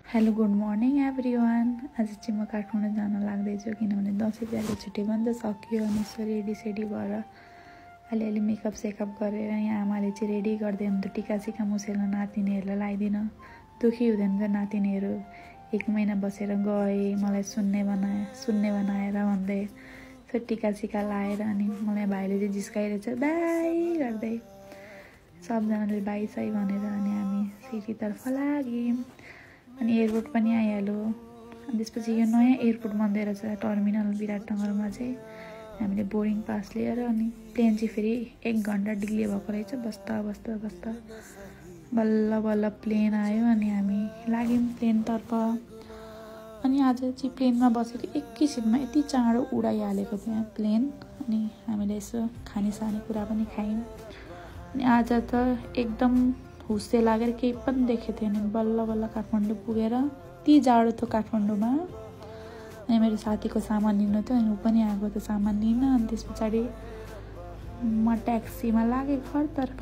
Hello good morning everyone. आज चाहिँ म काठमाडौँ जान लाग्दैछु किनभने दसैँ तिहारको छुट्टी पनि त सकियो अनि सो रेडी भएर अलिअलि मेकअप सेकअप गरेर यहाँ आमाले चाहिँ रेडी गर्दै हुनुहुन्थ्यो। टिका मुसेर नातिनीहरूलाई लगाइदिन दुखी हुँदैन त नातिनीहरू 1 महिना बसेर गए मलाई सुन्ने बनाएर भन्दै सो टिका लाएर अनि मलाई भाइले चाहिँ जिस्काइरहेछ बाई गर्दै सबजनाले बाई साई भनेर अनि हामी सिटीतर्फ लाग्यौँ। अनि एयरपोर्ट पनि आइहाल्यो। अनि त्यसपछि यो नयाँ एयरपोर्ट बन्दै रहेछ टर्मिनल विराटनगरमा चाहिँ हामीले बोर्डिङ पास लिएर अनि प्लेन चाहिँ फेरि 1 घन्टा डिले भएको रहेछ। बस्दा बल्ल प्लेन आयो अनि हामी लाग्यौँ प्लेनतर्फ। अनि आज चाहिँ प्लेनमा बसेको एकैछिनमा यति चाँडो उडाइहालेको थियो प्लेन। अनि हामीले यसो खाने कुरा पनि खायौँ। अनि आज त एकदम हुस्से लागेर केही पनि देखेको थिएन। बल्ल काठमाडौँ पुगेर ती जाडो थियो काठमाडौँमा। अनि मेरो साथीको सामान लिनु थियो अनि ऊ पनि आएको थियो सामान लिन। अनि त्यस पछाडि म ट्याक्सीमा लागेँ घरतर्फ।